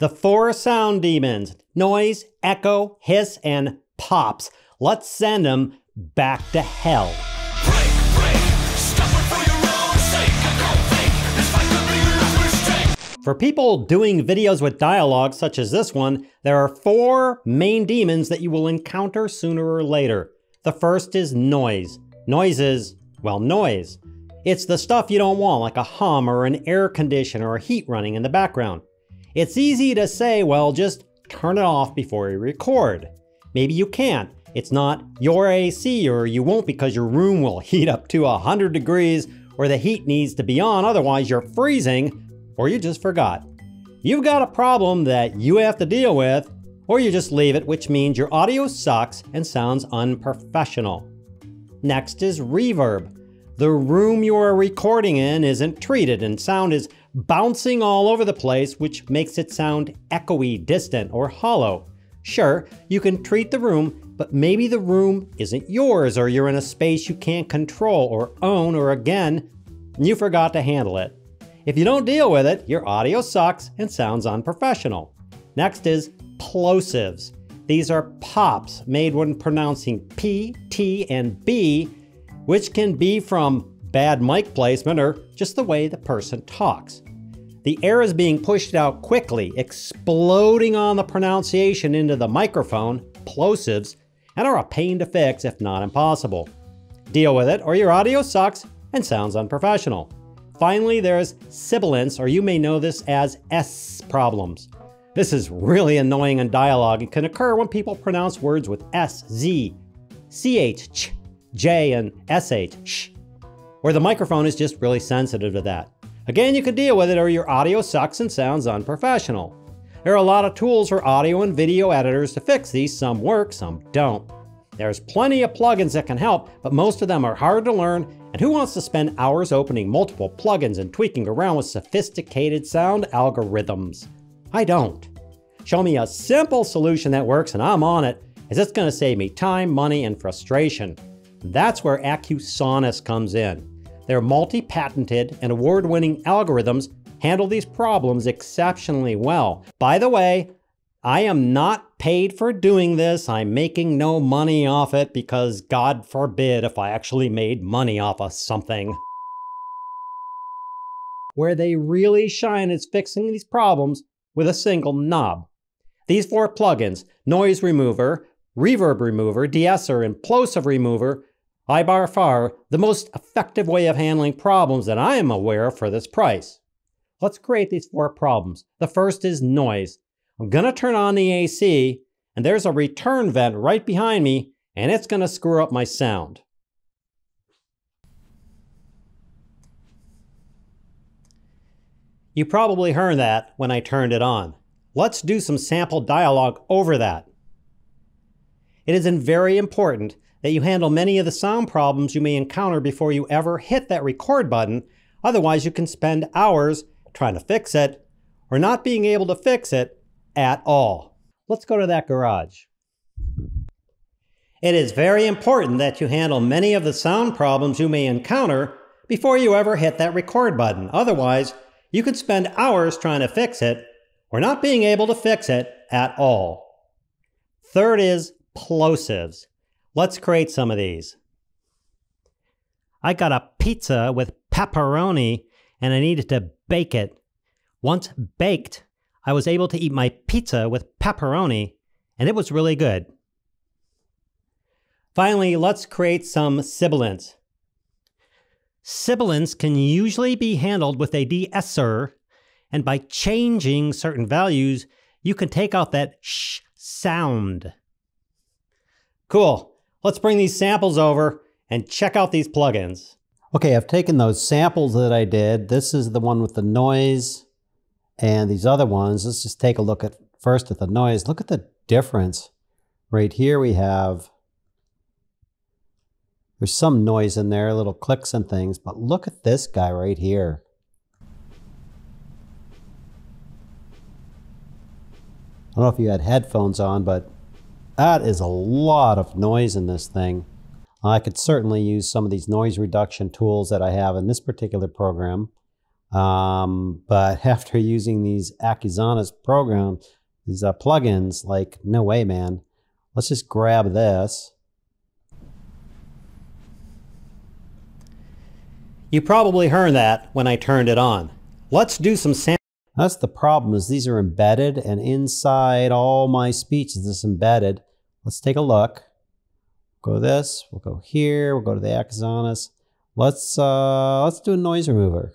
The 4 sound demons: noise, echo, hiss, and pops. Let's send them back to hell. For people doing videos with dialogue such as this one, there are 4 main demons that you will encounter sooner or later. The first is noise. Noise is, well, noise. It's the stuff you don't want, like a hum or an air conditioner or heat running in the background. It's easy to say, well, just turn it off before you record. Maybe you can't. It's not your AC, or you won't because your room will heat up to 100 degrees, or the heat needs to be on, otherwise you're freezing, or you just forgot. You've got a problem that you have to deal with, or you just leave it, which means your audio sucks and sounds unprofessional. Next is reverb. The room you are recording in isn't treated and sound is bouncing all over the place, which makes it sound echoey, distant, or hollow. Sure, you can treat the room, but maybe the room isn't yours, or you're in a space you can't control or own, or again, you forgot to handle it. If you don't deal with it, your audio sucks and sounds unprofessional. Next is plosives. These are pops made when pronouncing P, T, and B, which can be from bad mic placement or just the way the person talks. The air is being pushed out quickly, exploding on the pronunciation into the microphone, plosives, and are a pain to fix if not impossible. Deal with it or your audio sucks and sounds unprofessional. Finally, there's sibilance, or you may know this as S problems. This is really annoying in dialogue and can occur when people pronounce words with S, Z, CH, ch, J, and SH, sh, where the microphone is just really sensitive to that. Again, you can deal with it or your audio sucks and sounds unprofessional. There are a lot of tools for audio and video editors to fix these. Some work, some don't. There's plenty of plugins that can help, but most of them are hard to learn, and who wants to spend hours opening multiple plugins and tweaking around with sophisticated sound algorithms? I don't. Show me a simple solution that works and I'm on it, as it's going to save me time, money, and frustration. That's where Accusonus comes in. Their multi-patented and award-winning algorithms handle these problems exceptionally well. By the way, I am not paid for doing this. I'm making no money off it because God forbid if I actually made money off of something. Where they really shine is fixing these problems with a single knob. These 4 plugins, Noise Remover, Reverb Remover, De-Esser, and Plosive Remover, are by far the most effective way of handling problems that I am aware of for this price. Let's create these 4 problems. The first is noise. I'm gonna turn on the AC, and there's a return vent right behind me, and it's gonna screw up my sound. You probably heard that when I turned it on. Let's do some sample dialogue over that. It is very important that you handle many of the sound problems you may encounter before you ever hit that record button. Otherwise, you can spend hours trying to fix it or not being able to fix it at all. Let's go to that garage. It is very important that you handle many of the sound problems you may encounter before you ever hit that record button. Otherwise, you could spend hours trying to fix it or not being able to fix it at all. Third is plosives. Let's create some of these. I got a pizza with pepperoni and I needed to bake it. Once baked, I was able to eat my pizza with pepperoni and it was really good. Finally, let's create some sibilance. Sibilance can usually be handled with a De-Esser, and by changing certain values, you can take out that sh sound. Cool. Let's bring these samples over and check out these plugins. Okay, I've taken those samples that I did. This is the one with the noise and these other ones. Let's just take a look at first at the noise. Look at the difference. Right here we have, there's some noise in there, little clicks and things, but look at this guy right here. I don't know if you had headphones on, but that is a lot of noise in this thing. I could certainly use some of these noise reduction tools that I have in this particular program, But after using these Accusonus programs, these plugins, like, no way, man. Let's just grab this. You probably heard that when I turned it on. Let's do some sampling. That's the problem, is these are embedded, and inside all my speech is this embedded. Let's take a look. Go this, we'll go here, we'll go to the Accusonus. Let's do a noise remover.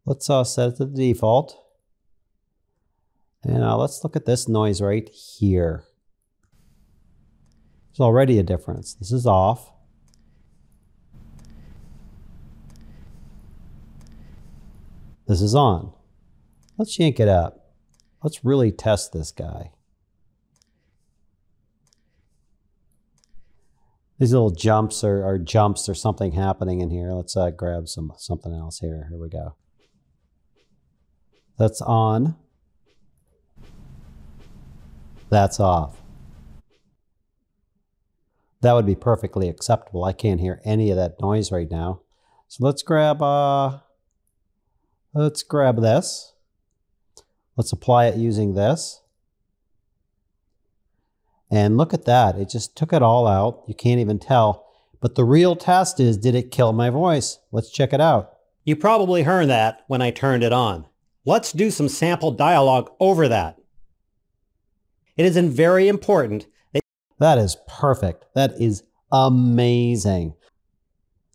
Let's set it to the default. And let's look at this noise right here. There's already a difference. This is off. This is on. Let's yank it up. Let's really test this guy. These little jumps or jumps or something happening in here. Let's grab something else here. Here we go. That's on. That's off. That would be perfectly acceptable. I can't hear any of that noise right now. So let's grab this. Let's apply it using this. And look at that. It just took it all out. You can't even tell. But the real test is, did it kill my voice? Let's check it out. You probably heard that when I turned it on. Let's do some sample dialogue over that. It is very important that... That is perfect. That is amazing.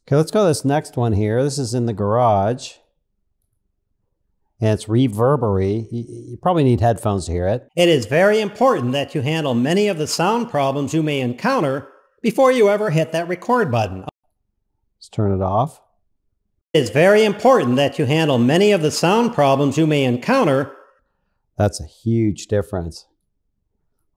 Okay, let's go to this next one here. This is in the garage. And it's reverbery. You probably need headphones to hear it. It is very important that you handle many of the sound problems you may encounter before you ever hit that record button. Let's turn it off. It is very important that you handle many of the sound problems you may encounter. That's a huge difference.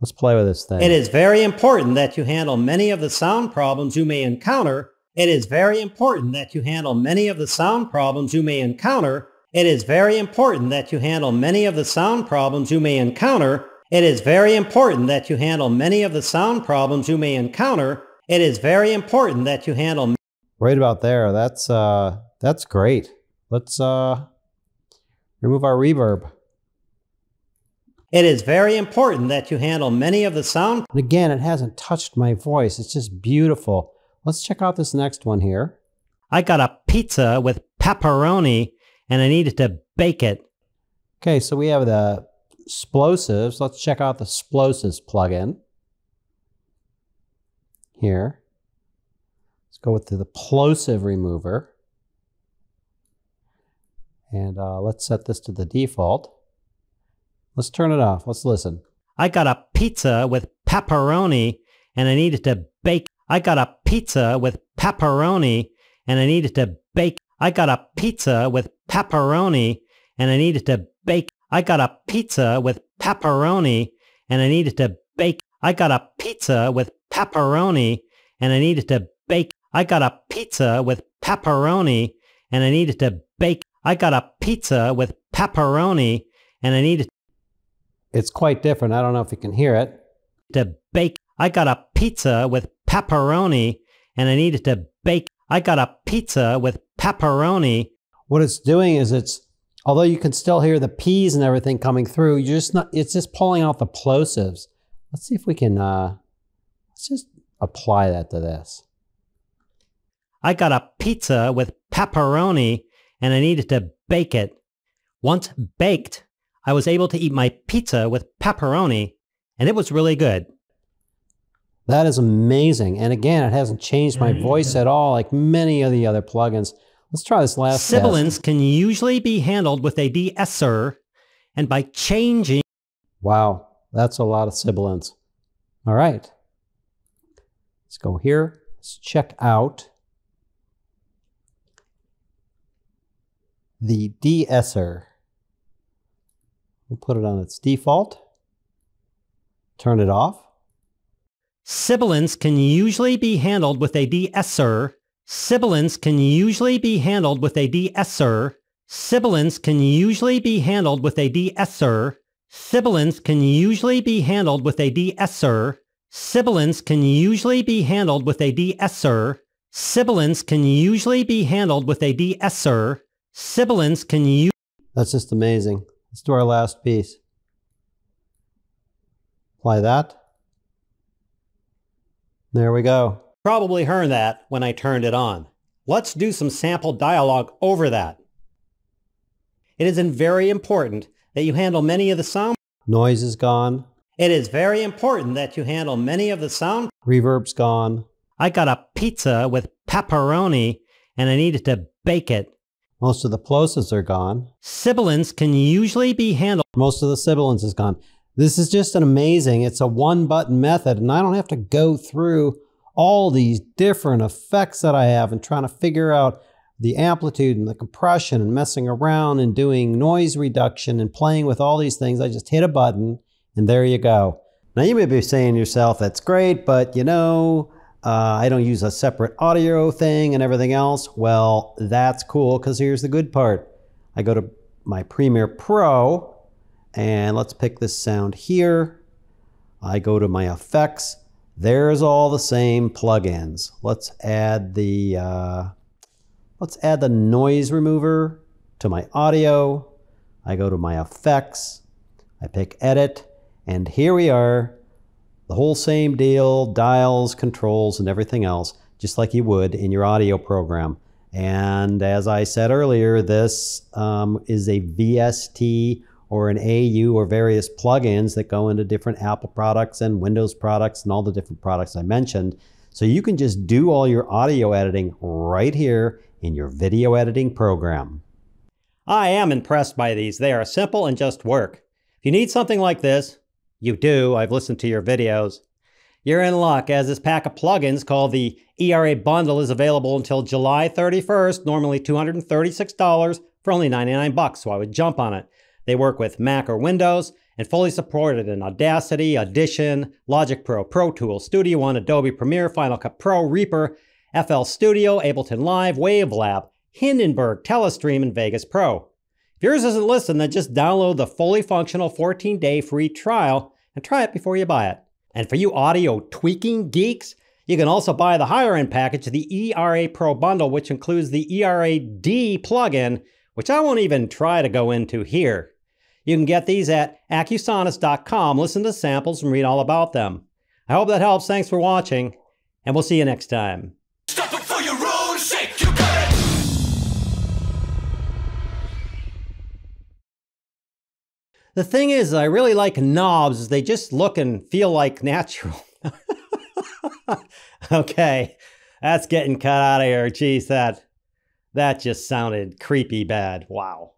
Let's play with this thing. It is very important that you handle many of the sound problems you may encounter. It is very important that you handle many of the sound problems you may encounter. It is very important that you handle many of the sound problems you may encounter. It is very important that you handle many of the sound problems you may encounter. It is very important that you handle... Right about there. That's great. Let's remove our reverb. It is very important that you handle many of the sound... And again, it hasn't touched my voice. It's just beautiful. Let's check out this next one here. I got a pizza with pepperoni and I needed to bake it. Okay, so we have the explosives. Let's check out the explosives plugin. Here. Let's go with the plosive remover. And let's set this to the default. Let's turn it off. Let's listen. I got a pizza with pepperoni and I needed to bake. I got a pizza with pepperoni and I needed to bake. I got a pizza with pepperoni and I needed to bake. I got a pizza with pepperoni and I needed to bake. I got a pizza with pepperoni and I needed to bake. I got a pizza with pepperoni and I needed to bake. I got a pizza with pepperoni and I needed... It's quite different. I don't know if you can hear it. To bake. I got a pizza with pepperoni and I needed to bake. I got a pizza with pepperoni. What it's doing is although you can still hear the P's and everything coming through, it's just pulling out the plosives. Let's see if we can, let's just apply that to this. I got a pizza with pepperoni and I needed to bake it. Once baked, I was able to eat my pizza with pepperoni and it was really good. That is amazing. And again, it hasn't changed my voice at all like many of the other plugins. Let's try this last Sibilance can usually be handled with a De-Esser and by changing... Wow, that's a lot of sibilance. All right. Let's go here. Let's check out the De-Esser. We'll put it on its default. Turn it off. Sibilance can usually be handled with a De-Esser. Sibilance can usually be handled with a De-Esser. Sibilance can usually be handled with a De-Esser. Sibilance can usually be handled with a De-Esser. Sibilance can usually be handled with a De-Esser. Sibilance can usually be handled with a De-Esser. Sibilants can use... That's just amazing. Let's do our last piece. Apply that. There we go. Probably heard that when I turned it on. Let's do some sample dialogue over that. It is very important that you handle many of the sound. Noise is gone. It is very important that you handle many of the sound. Reverb's gone. I got a pizza with pepperoni and I needed to bake it. Most of the plosives are gone. Sibilants can usually be handled. Most of the sibilants is gone. This is just an amazing, it's a one-button method, and I don't have to go through all these different effects that I have and trying to figure out the amplitude and the compression and messing around and doing noise reduction and playing with all these things. I just hit a button and there you go. Now you may be saying to yourself, that's great, but you know, I don't use a separate audio thing and everything else. Well, that's cool, because here's the good part. I go to my Premiere Pro and let's pick this sound here. I go to my effects. There's all the same plugins. Let's add the noise remover to my audio. I go to my effects. I pick edit, and here we are. The whole same deal, dials, controls, and everything else, just like you would in your audio program. And as I said earlier, this is a VST or an AU or various plugins that go into different Apple products and Windows products and all the different products I mentioned. So you can just do all your audio editing right here in your video editing program. I am impressed by these. They are simple and just work. If you need something like this, you do, I've listened to your videos, you're in luck, as this pack of plugins called the ERA Bundle is available until July 31st, normally $236 for only 99 bucks, so I would jump on it. They work with Mac or Windows and fully supported in Audacity, Audition, Logic Pro, Pro Tools, Studio One, Adobe Premiere, Final Cut Pro, Reaper, FL Studio, Ableton Live, Wavelab, Hindenburg, Telestream, and Vegas Pro. If yours isn't listed, then just download the fully functional 14-day free trial and try it before you buy it. And for you audio tweaking geeks, you can also buy the higher end package, the ERA Pro Bundle, which includes the ERA-D plugin, which I won't even try to go into here. You can get these at Accusonus.com, listen to samples, and read all about them. I hope that helps. Thanks for watching, and we'll see you next time. Stop it for your own sake, you got it! The thing is, I really like knobs. They just look and feel like natural. Okay, that's getting cut out of here. Jeez, that just sounded creepy bad. Wow.